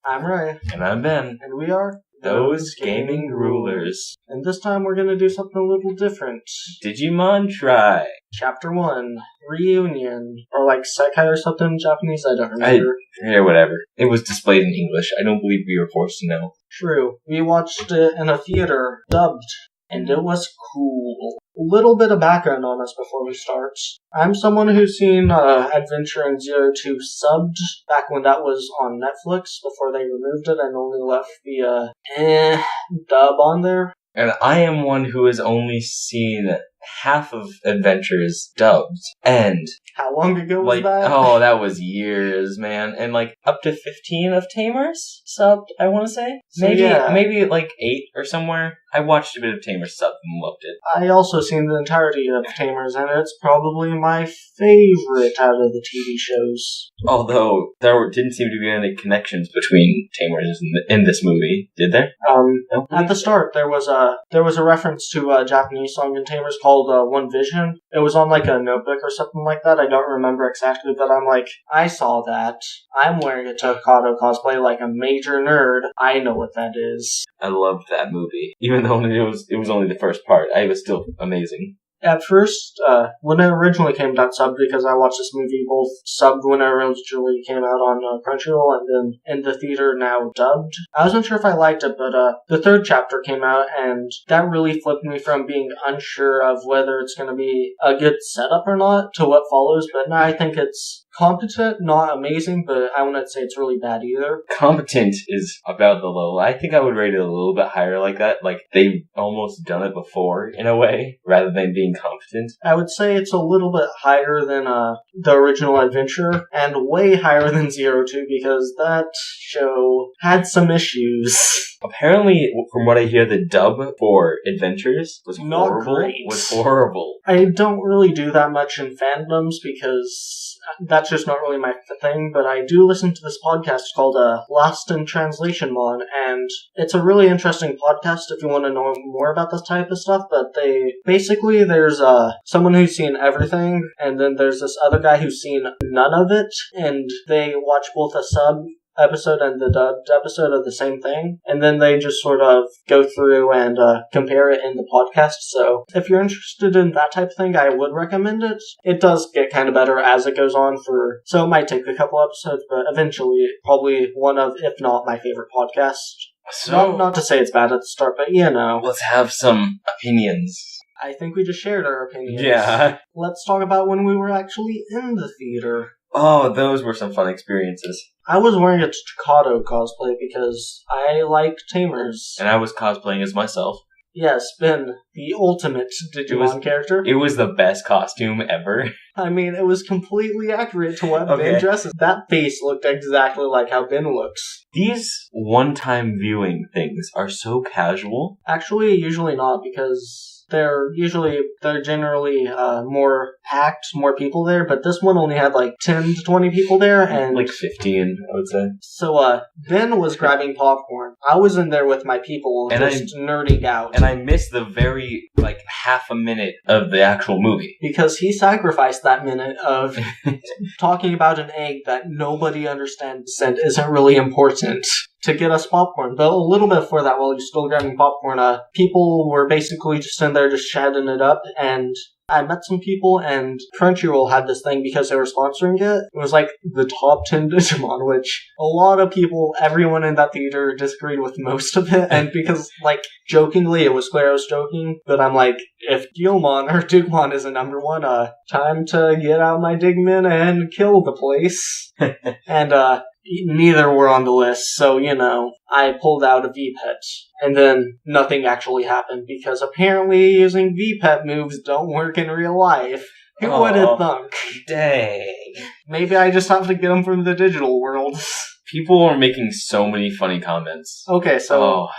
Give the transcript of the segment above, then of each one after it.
I'm Ray. And I'm Ben. And we are Those Gaming Rulers. And this time we're going to do something a little different. Digimon Try. Chapter 1, Reuinion. Or like Sekai or something in Japanese, I don't remember. Whatever. It was displayed in English. I don't believe we were forced to know. True. We watched it in a theater, dubbed. And it was cool. A little bit of background on us before we start. I'm someone who's seen Adventure in Zero 2 subbed back when that was on Netflix before they removed it and only left the dub on there. And I am one who has only seen half of Adventures dubbed. And how long ago was that? Oh, that was years, man. And up to 15 of Tamers subbed, I want to say. Maybe 8 or somewhere. I watched a bit of Tamers subbed and loved it. I also seen the entirety of Tamers, and it's probably my favorite out of the TV shows. Although there didn't seem to be any connections between Tamers in this movie, did there? At the start, there was a reference to a Japanese song in Tamers called One Vision. It was on a notebook or something like that. I don't remember exactly, but I'm like, I saw that. I'm wearing a Tokado cosplay like a major nerd. I know what that is. I loved that movie. Even though it was only the first part, it was still amazing. At first, when it originally came out subbed, because I watched this movie both subbed when it originally came out on Crunchyroll and then in the theater now dubbed, I wasn't sure if I liked it, but the third chapter came out and that really flipped me from being unsure of whether it's going to be a good setup or not to what follows, but now I think it's competent, not amazing, but I wouldn't say it's really bad either. Competent is about the low. I think I would rate it a little bit higher like that. Like, they've almost done it before, in a way, rather than being competent. I would say it's a little bit higher than the original Adventure, and way higher than Zero 2, because that show had some issues. Apparently, from what I hear, the dub for Adventures was not horrible. Great. Was horrible. I don't really do that much in fandoms, because that's just not really my thing, but I do listen to this podcast called Lost in Translation Mon, and it's a really interesting podcast if you want to know more about this type of stuff, but there's someone who's seen everything, and then there's this other guy who's seen none of it, and they watch both a sub episode and the dubbed episode of the same thing, and then they just sort of go through and compare it in the podcast. So if you're interested in that type of thing, I would recommend it. It does get kind of better as it goes on, so it might take a couple episodes, but eventually probably one of, if not my favorite podcast. So not to say it's bad at the start, but let's have some opinions. I think we just shared our opinions. Yeah. Let's talk about when we were actually in the theater. Oh, those were some fun experiences. I was wearing a Tokado cosplay because I like Tamers. And I was cosplaying as myself. Yes, Ben, the ultimate Digimon character. It was the best costume ever. I mean, it was completely accurate to what Ben dresses. That face looked exactly like how Ben looks. These one-time viewing things are so casual. Actually, usually not, because they're generally more packed, more people there, but this one only had 10 to 20 people there, and 15, I would say. So Ben was grabbing popcorn. I was in there with my people, and just nerding out. And I missed the very half a minute of the actual movie because he sacrificed that minute of talking about an egg that nobody understands and isn't really important to get us popcorn. But a little bit before that, while you're still grabbing popcorn, people were basically just in there just chatting it up, and I met some people, and Crunchyroll had this thing because they were sponsoring it. It was the top 10 Digimon, which a lot of people, everyone in that theater disagreed with most of it, and because, jokingly, it was clear I was joking, but I'm if Digimon or Digimon is a number one, time to get out my Digimon and kill the place. And, neither were on the list, so, I pulled out a VPET, and then nothing actually happened, because apparently using VPET moves don't work in real life. Who would have thunk? Dang. Maybe I just have to get them from the digital world. People are making so many funny comments. Okay, so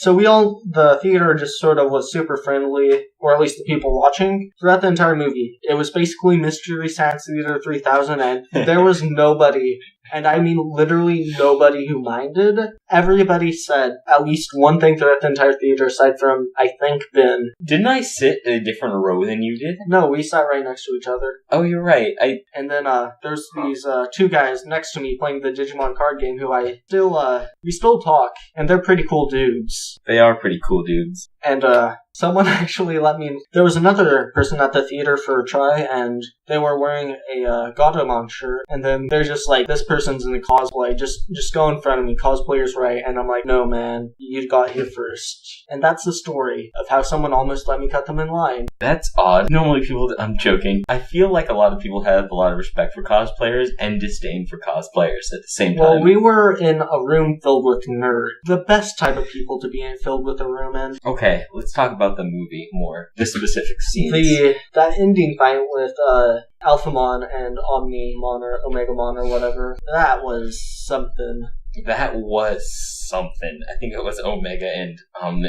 the theater just sort of was super friendly, or at least the people watching, throughout the entire movie. It was basically Mystery Science Theater 3000, and there was nobody And I mean literally nobody who minded. Everybody said at least one thing throughout the entire theater, aside from, I think, Ben. Didn't I sit in a different row than you did? No, we sat right next to each other. Oh, you're right. And then there's these two guys next to me playing the Digimon card game who we still talk, and they're pretty cool dudes. They are pretty cool dudes. And someone actually let me... There was another person at the theater for a try, and they were wearing a Gatomon shirt, and then they're just like, this person's in the cosplay, just go in front of me, cosplayer's right, and I'm like, no man, you got here first. And that's the story of how someone almost let me cut them in line. That's odd. Normally people... I'm joking. I feel like a lot of people have a lot of respect for cosplayers and disdain for cosplayers at the same time. Well, we were in a room filled with nerds. The best type of people to be filled with a room in. Okay, let's talk about the movie more. The specific scenes. That ending fight with Alphamon and Omnimon or Omegamon or whatever, that was something. That was something. I think it was Omega and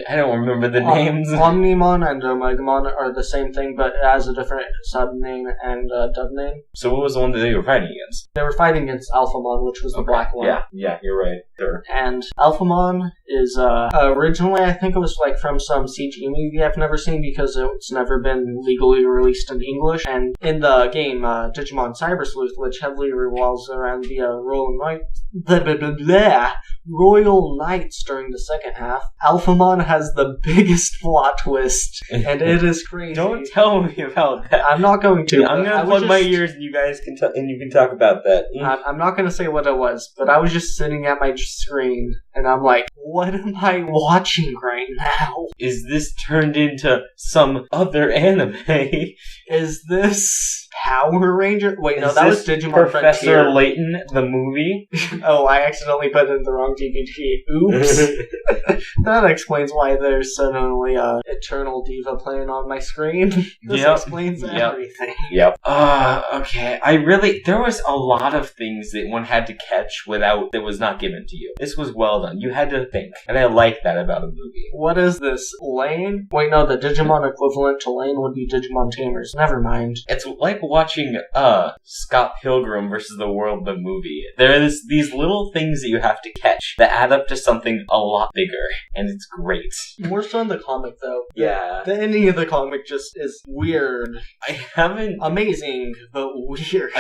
I don't remember the names. Omnimon and Omegamon are the same thing, but it has a different sub-name and dub name. So what was the one that they were fighting against? They were fighting against Alphamon, which was the black one. Yeah, you're right. Sure. And Alphamon is, originally I think it was like from some CG movie I've never seen because it's never been legally released in English. And in the game, Digimon Cyber Sleuth, which heavily revolves around the Royal Knights during the second half, Alphamon has the biggest plot twist, and it is crazy. Don't tell me about that. I'm not going to. I'm going to plug my ears, and you guys can and you can talk about that. I'm not going to say what it was, but I was just sitting at my screen, and I'm like, what am I watching right now? Is this turned into some other anime? Is this Power Ranger? Wait, no, that was Digimon Professor Frontier. Layton, the movie? Oh, I accidentally put in the wrong DVD. Oops. That explains why there's suddenly Eternal Diva playing on my screen. This explains everything. Yep. Okay. There was a lot of things that one had to catch that was not given to you. This was well done. You had to think. And I like that about a movie. What is this? Lane? Wait, no, the Digimon equivalent to Lane would be Digimon Tamers. Never mind. It's like watching Scott Pilgrim versus the World, the movie. There are these little things that you have to catch that add up to something a lot bigger, and it's great. More so in the comic, though. Yeah. The ending of the comic just is weird. I haven't... Amazing, but weird.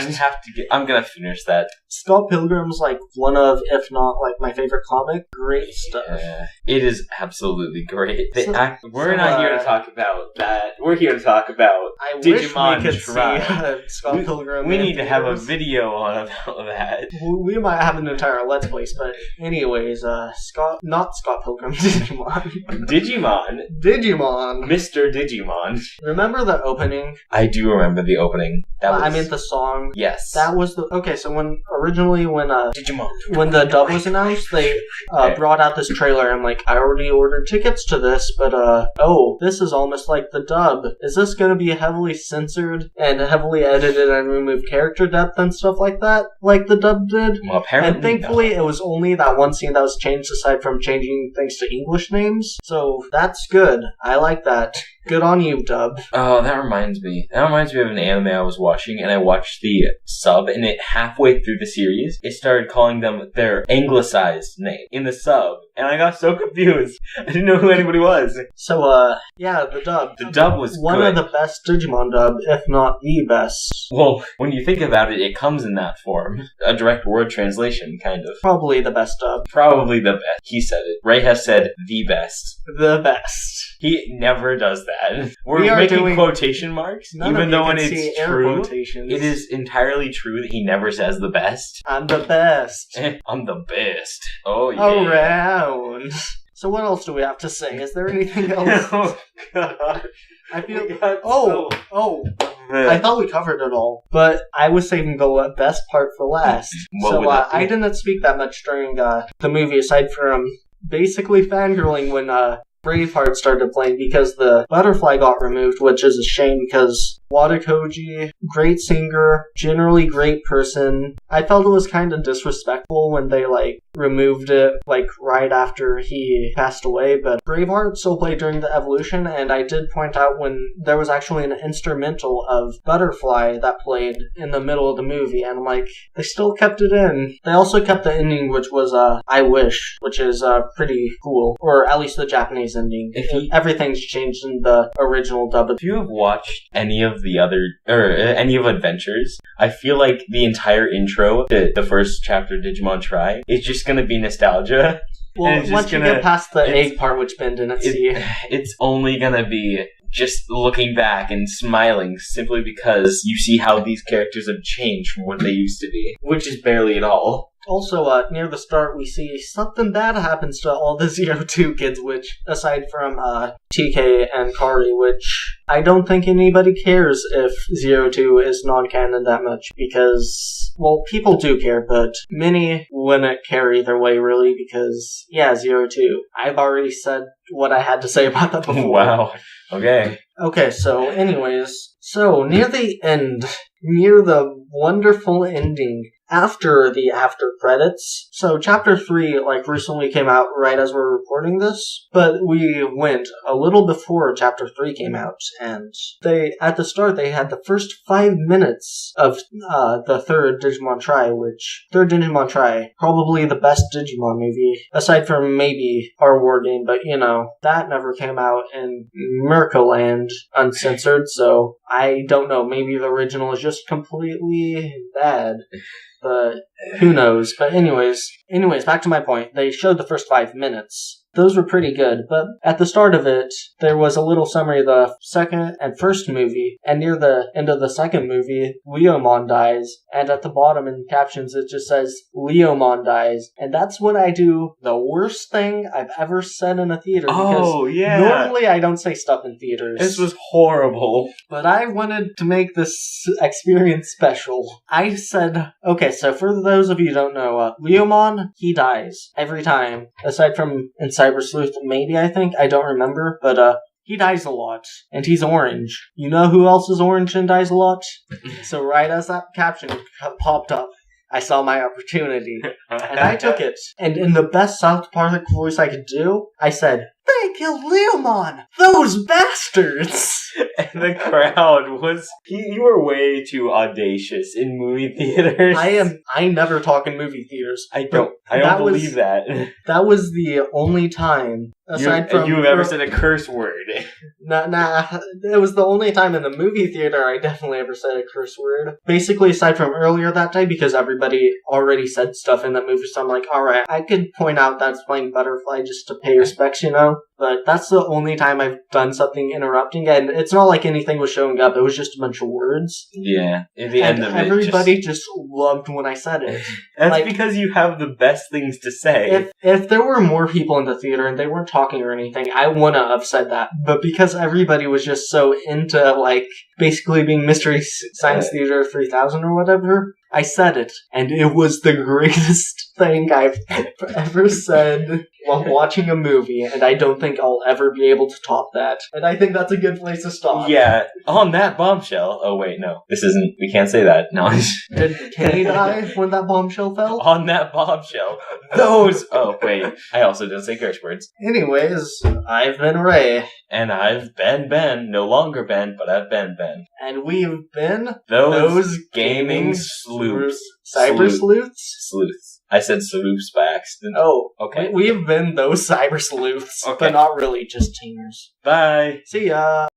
I'm gonna finish that. Scott Pilgrim's like one of, if not like my favorite comic. Great stuff. Yeah. It is absolutely great. We're not here to talk about that. We're here to talk about Digimon see Scott Pilgrim. We need to have a video on about that. We might have an entire Let's Plays, but anyways, not Scott Pilgrim, Digimon. Digimon. Mr. Digimon. Remember the opening? I do remember the opening. I meant the song. Yes. That was okay, so originally when Digimon. When the dub was announced, they brought out this trailer. I'm like, I already ordered tickets to this, but this is almost like the dub. Is this going to be heavily censored and heavily edited and remove character depth and stuff like that, like the dub did? Well, apparently and thankfully, it was only that one scene that was changed, aside from changing things to English names. So that's good. I like that. Good on you, dub. Oh, that reminds me. That reminds me of an anime I was watching, and I watched the sub, and halfway through the series, it started calling them their anglicized name in the sub, and I got so confused. I didn't know who anybody was. So, yeah, the dub. The dub was one of the best Digimon dub, if not the best. Well, when you think about it, it comes in that form. A direct word translation, kind of. Probably the best dub. Probably the best. He said it. Ray has said the best. The best. He never does that. We're making quotation marks, even though when it's true, it is entirely true that he never says the best. I'm the best. I'm the best. Oh, yeah. Around. So what else do we have to say? Is there anything else? Oh, God. I feel... I thought we covered it all, but I was saving the best part for last. I didn't speak that much during the movie, aside from basically fangirling when Braveheart started playing because the butterfly got removed, which is a shame because Watakoji, great singer, generally great person. I felt it was kind of disrespectful when they, removed it, right after he passed away, but Braveheart still played during the evolution, and I did point out when there was actually an instrumental of Butterfly that played in the middle of the movie, and they still kept it in. They also kept the ending, which was, I Wish, which is, pretty cool. Or at least the Japanese ending. Everything's changed in the original dub. If you have watched any of any of Adventures, I feel like the entire intro to the first chapter, Digimon Try, is just gonna be nostalgia. Well, once you get past the egg part, which Ben didn't see. It's only gonna be just looking back and smiling simply because you see how these characters have changed from what they used to be, which is barely at all. Also, near the start, we see something bad happens to all the 02 kids, which, aside from TK and Kari, which I don't think anybody cares if 02 is non-canon that much, because, well, people do care, but many wouldn't carry their way, really, because, 02. I've already said what I had to say about that before. Wow. Okay. Okay, so, anyways, near the end, near the wonderful ending, after the after credits. So chapter 3 recently came out right as we're recording this, but we went a little before chapter 3 came out, and at the start they had the first 5 minutes of the third Digimon Try, probably the best Digimon movie, aside from maybe our war game, but that never came out in Mirkoland uncensored, so I don't know, maybe the original is just completely bad. But who knows? But anyways, back to my point. They showed the first 5 minutes. Those were pretty good, but at the start of it, there was a little summary of the second and first movie, and near the end of the second movie, Leomon dies, and at the bottom in captions it just says, Leomon dies, and that's when I do the worst thing I've ever said in a theater, because normally I don't say stuff in theaters. This was horrible. But I wanted to make this experience special. I said, okay, so for those of you who don't know, Leomon, he dies every time, aside from in Cyber Sleuth, maybe, I think. I don't remember, but he dies a lot, and he's orange. You know who else is orange and dies a lot? So right as that caption popped up, I saw my opportunity, and I took it. And in the best South Park voice I could do, I said, "They killed Leomon! Those bastards!" And the crowd was... You were way too audacious in movie theaters. I never talk in movie theaters. I don't believe that. That was the only time, aside from... You've ever said a curse word. Nah. It was the only time in the movie theater I definitely ever said a curse word. Basically, aside from earlier that day, because everybody already said stuff in that movie, so I'm like, alright, I could point out that's playing Butterfly just to pay respects, But that's the only time I've done something interrupting, and it's not like anything was showing up, it was just a bunch of words. Yeah, at the end of it. Everybody just loved when I said it. That's because you have the best things to say. If there were more people in the theater and they weren't talking or anything, I wouldn't have said that. But because everybody was just so into, basically being Mystery Science Theater 3000 or whatever, I said it, and it was the greatest thing I've ever said while watching a movie, and I don't think I'll ever be able to top that. And I think that's a good place to stop. Yeah, on that bombshell. Oh wait, no. We can't say that. No. Did Kenny die when that bombshell fell? On that bombshell. Oh wait, I also didn't say curse words. Anyways, I've been Ray. And I've been Ben. No longer Ben, but I've been Ben. And we've been Those Gaming Sleuths. Cyber Sleuths? Sleuths. I said sleuths by accident. Oh, okay. We've been those Cyber Sleuths, okay. But not really, just teamers. Bye. See ya.